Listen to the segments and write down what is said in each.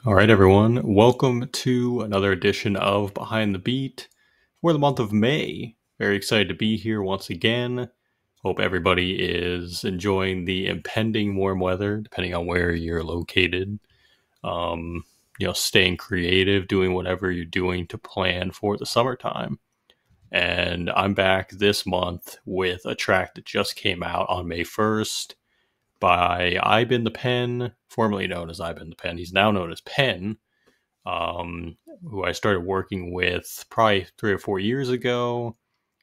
All right, everyone. Welcome to another edition of Behind the Beat for the month of May. Very excited to be here once again. Hope everybody is enjoying the impending warm weather, depending on where you're located. Um, Staying creative, doing whatever you're doing to plan for the summertime. And I'm back this month with a track that just came out on May 1st by Penn, formerly known as Penn. He's now known as Penn, who I started working with probably 3 or 4 years ago.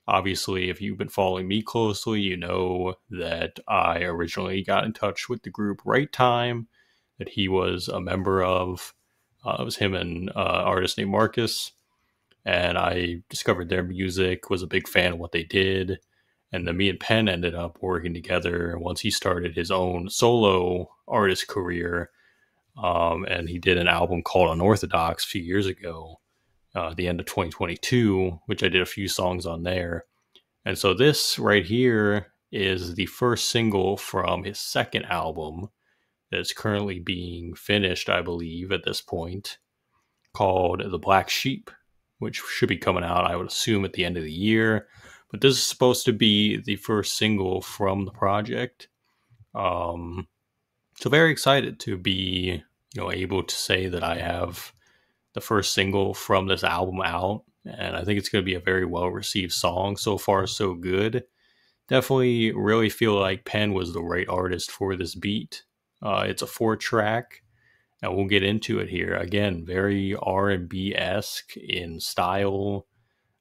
Obviously, if you've been following me closely, you know that I originally got in touch with the group Right Time, that he was a member of. It was him and an artist named Marcus, and I discovered their music, was a big fan of what they did, and then me and Penn ended up working together once he started his own solo artist career. And he did an album called Unorthodox a few years ago, at the end of 2022, which I did a few songs on there. And so this right here is the first single from his second album that's currently being finished, I believe, at this point, called The Black Sheep, which should be coming out, I would assume, at the end of the year. But this is supposed to be the first single from the project. So very excited to be, able to say that I have the first single from this album out, and I think it's going to be a very well received song. So far, so good. Definitely, really feel like Penn was the right artist for this beat. It's a 4-track, and we'll get into it here. Again, very R&B esque in style.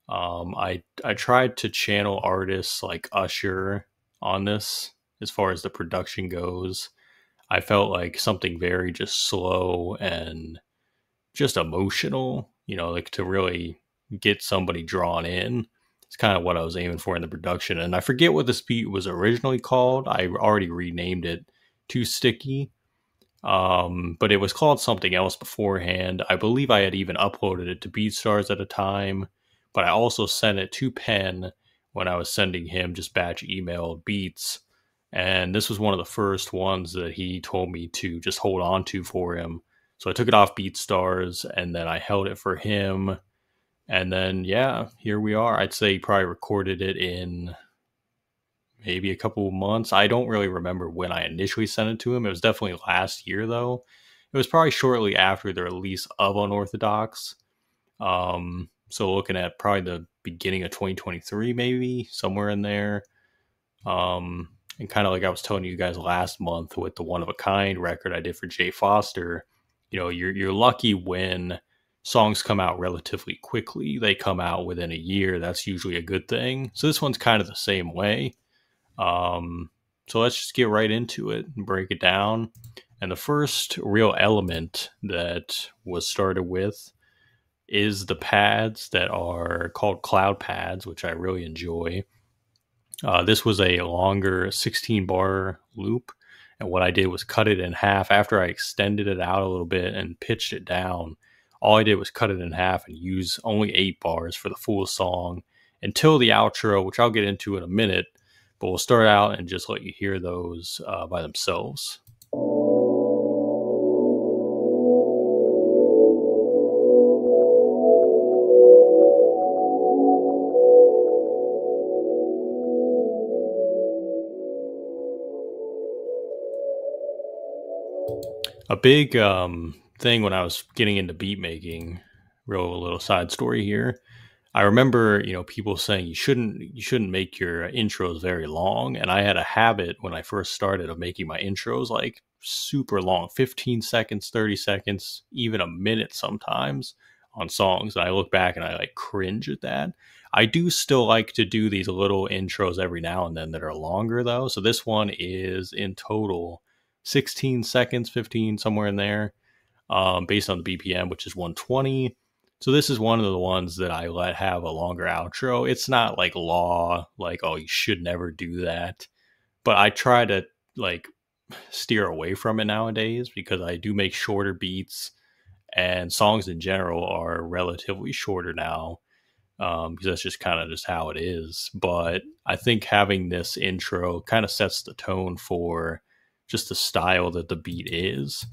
I tried to channel artists like Usher on this as far as the production goes. I felt like something very just slow and just emotional, like to really get somebody drawn in. It's kind of what I was aiming for in the production. And I forget what this beat was originally called. I already renamed it Too Sticky. But it was called something else beforehand. I believe I had even uploaded it to BeatStars at a time, but I also sent it to Penn when I was sending him just batch emailed beats. And this was one of the first ones that he told me to just hold on to for him. So I took it off BeatStars and then I held it for him. And then, yeah, here we are. I'd say he probably recorded it in maybe a couple of months. I don't really remember when I initially sent it to him. It was definitely last year, though. It was probably shortly after the release of Unorthodox. So looking at probably the beginning of 2023, maybe somewhere in there. And kind of like I was telling you guys last month with the One of a Kind record I did for Jay Foster, you're lucky when songs come out relatively quickly. They come out within a year. That's usually a good thing. So this one's kind of the same way. So let's just get right into it and break it down. And the first real element that was started with is the pads that are called cloud pads, which I really enjoy. This was a longer 16 bar loop. And what I did was cut it in half after I extended it out a little bit and pitched it down. All I did was cut it in half and use only 8 bars for the full song until the outro, which I'll get into in a minute. But we'll start out and just let you hear those by themselves. A big thing when I was getting into beat making, real little side story here. I remember, people saying you shouldn't make your intros very long, and I had a habit when I first started of making my intros like super long, 15 seconds, 30 seconds, even a minute sometimes on songs. And I look back and I like cringe at that. I do still like to do these little intros every now and then that are longer though. So this one is in total 16 seconds, 15, somewhere in there, based on the BPM, which is 120. So this is one of the ones that I let have a longer outro. It's not like law, like, oh, you should never do that. But I try to like steer away from it nowadays because I do make shorter beats and songs in general are relatively shorter now, because that's just kind of just how it is. But I think having this intro kind of sets the tone for just the style that the beat is.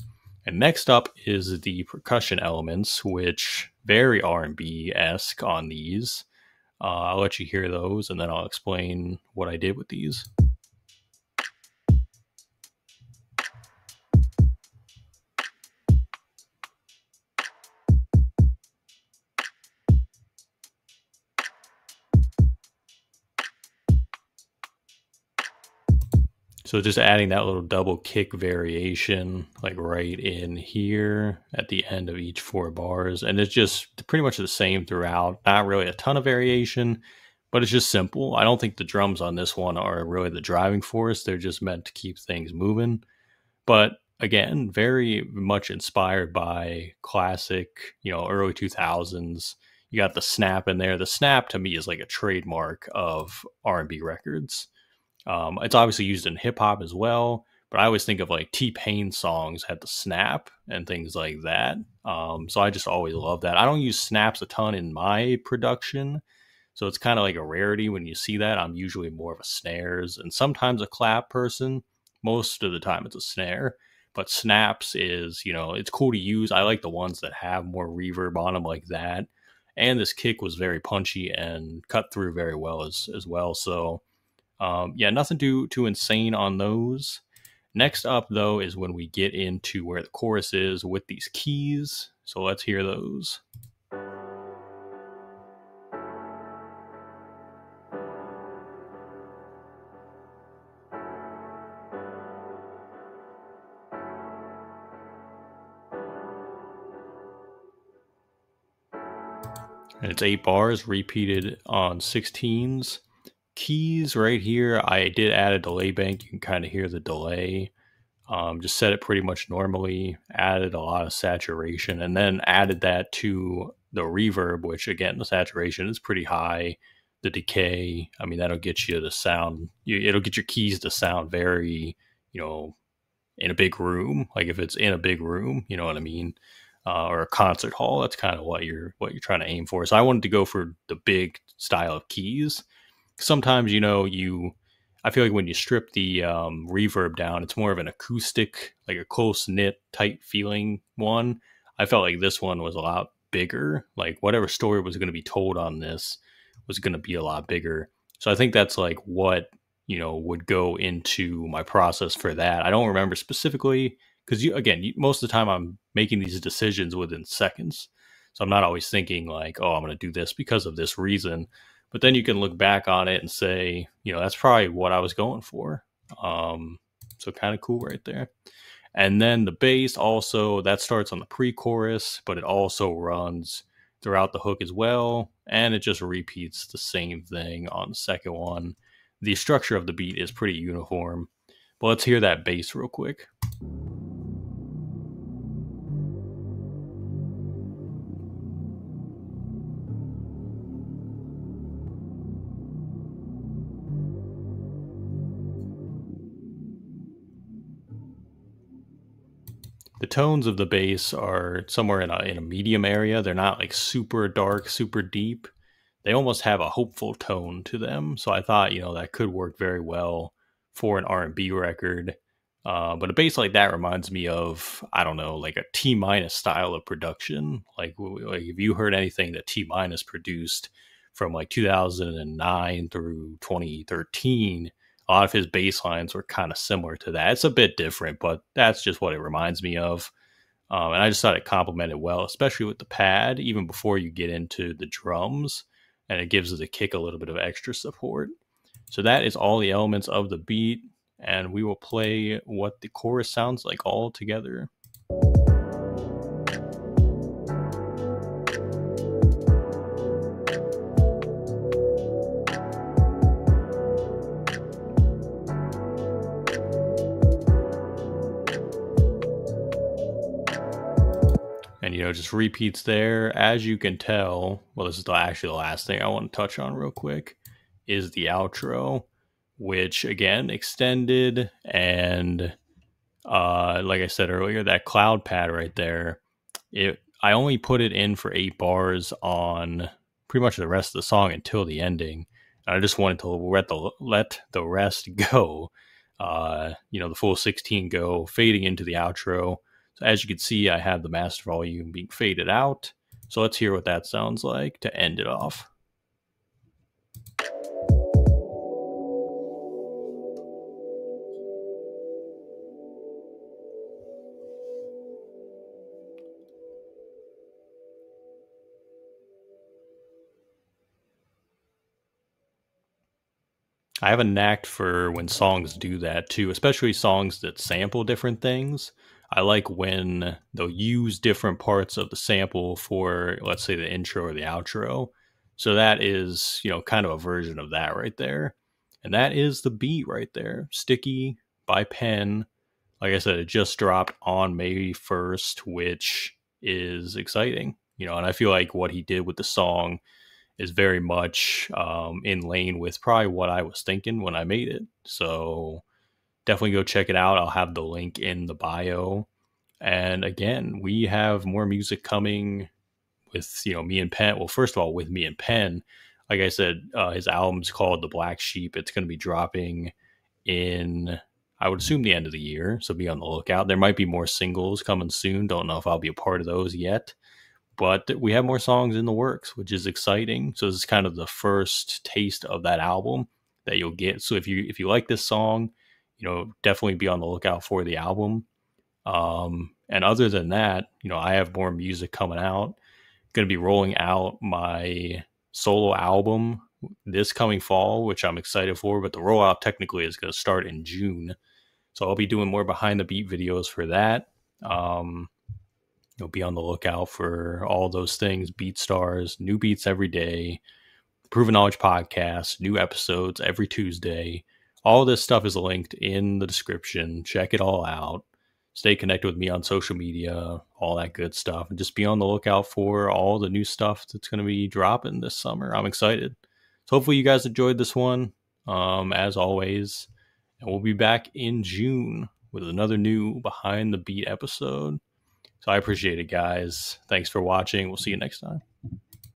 And next up is the percussion elements, which very R&B-esque on these. I'll let you hear those, and then I'll explain what I did with these. So just adding that little double kick variation, like right in here at the end of each 4 bars. And it's just pretty much the same throughout. Not really a ton of variation, but it's just simple. I don't think the drums on this one are really the driving force. They're just meant to keep things moving. But again, very much inspired by classic, early 2000s. You got the snap in there. The snap to me is like a trademark of R&B records. It's obviously used in hip hop as well, but I always think of like T-Pain songs had the snap and things like that. So I just always love that. I don't use snaps a ton in my production, so it's kind of like a rarity when you see that. I'm usually more of a snares and sometimes a clap person. Most of the time it's a snare, but snaps is, it's cool to use. I like the ones that have more reverb on them like that. And this kick was very punchy and cut through very well as well. So yeah, nothing too insane on those. Next up, though, is when we get into where the chorus is with these keys. So let's hear those. And it's 8 bars repeated on 16s. Keys right here, I did add a delay bank. You can kind of hear the delay. Just set it pretty much normally, added a lot of saturation, and then added that to the reverb, which again, the saturation is pretty high. The decay, I mean, that'll get you to sound, it'll get your keys to sound very, in a big room. Like if it's in a big room, you know what I mean? Or a concert hall, that's kind of what you're trying to aim for. So I wanted to go for the big style of keys. Sometimes, I feel like when you strip the reverb down, it's more of an acoustic, like a close knit, tight feeling one. I felt like this one was a lot bigger. Like whatever story was going to be told on this was going to be a lot bigger. So I think that's like what, would go into my process for that. I don't remember specifically because most of the time I'm making these decisions within seconds. So I'm not always thinking like, oh, I'm going to do this because of this reason. But then you can look back on it and say, that's probably what I was going for. So kind of cool right there. And then the bass also, that starts on the pre-chorus, but it also runs throughout the hook as well. And it just repeats the same thing on the second one. The structure of the beat is pretty uniform. But let's hear that bass real quick. The tones of the bass are somewhere in a medium area. They're not like super dark, super deep. They almost have a hopeful tone to them. So I thought, that could work very well for an R&B record. But a bass like that reminds me of, I don't know, like a T-minus style of production. Like if you heard anything that T-minus produced from like 2009 through 2013, a lot of his bass lines were kind of similar to that. It's a bit different, but that's just what it reminds me of. And I just thought it complemented well, especially with the pad, even before you get into the drums. And it gives the kick a little bit of extra support. So that is all the elements of the beat. And we will play what the chorus sounds like all together. And, just repeats there. As you can tell, well, this is actually the last thing I want to touch on real quick, is the outro, which, again, extended. And like I said earlier, that cloud pad right there, I only put it in for 8 bars on pretty much the rest of the song until the ending. And I just wanted to let the rest go, the full 16 go, fading into the outro. So as you can see, I have the master volume being faded out. So let's hear what that sounds like to end it off. I have a knack for when songs do that too, especially songs that sample different things. I like when they'll use different parts of the sample for, let's say, the intro or the outro. So that is, kind of a version of that right there. And that is the beat right there. Sticky by Penn. Like I said, it just dropped on May 1st, which is exciting. And I feel like what he did with the song is very much in lane with probably what I was thinking when I made it. So definitely go check it out. I'll have the link in the bio. And again, we have more music coming with, me and Penn. Well, first of all, with me and Penn, like I said, his album's called The Black Sheep. It's going to be dropping in, I would assume, the end of the year. So be on the lookout. There might be more singles coming soon. Don't know if I'll be a part of those yet. But we have more songs in the works, which is exciting. So this is kind of the first taste of that album that you'll get. So if you like this song, definitely be on the lookout for the album. And other than that, I have more music coming out. Going to be rolling out my solo album this coming fall, which I'm excited for. But the rollout technically is going to start in June. So I'll be doing more behind the beat videos for that. Be on the lookout for all those things. Beat Stars, new beats every day, Proven Knowledge podcast, new episodes every Tuesday. All this stuff is linked in the description. Check it all out. Stay connected with me on social media, all that good stuff. And just be on the lookout for all the new stuff that's going to be dropping this summer. I'm excited. So hopefully you guys enjoyed this one, as always. And we'll be back in June with another new Behind the Beat episode. So I appreciate it, guys. Thanks for watching. We'll see you next time.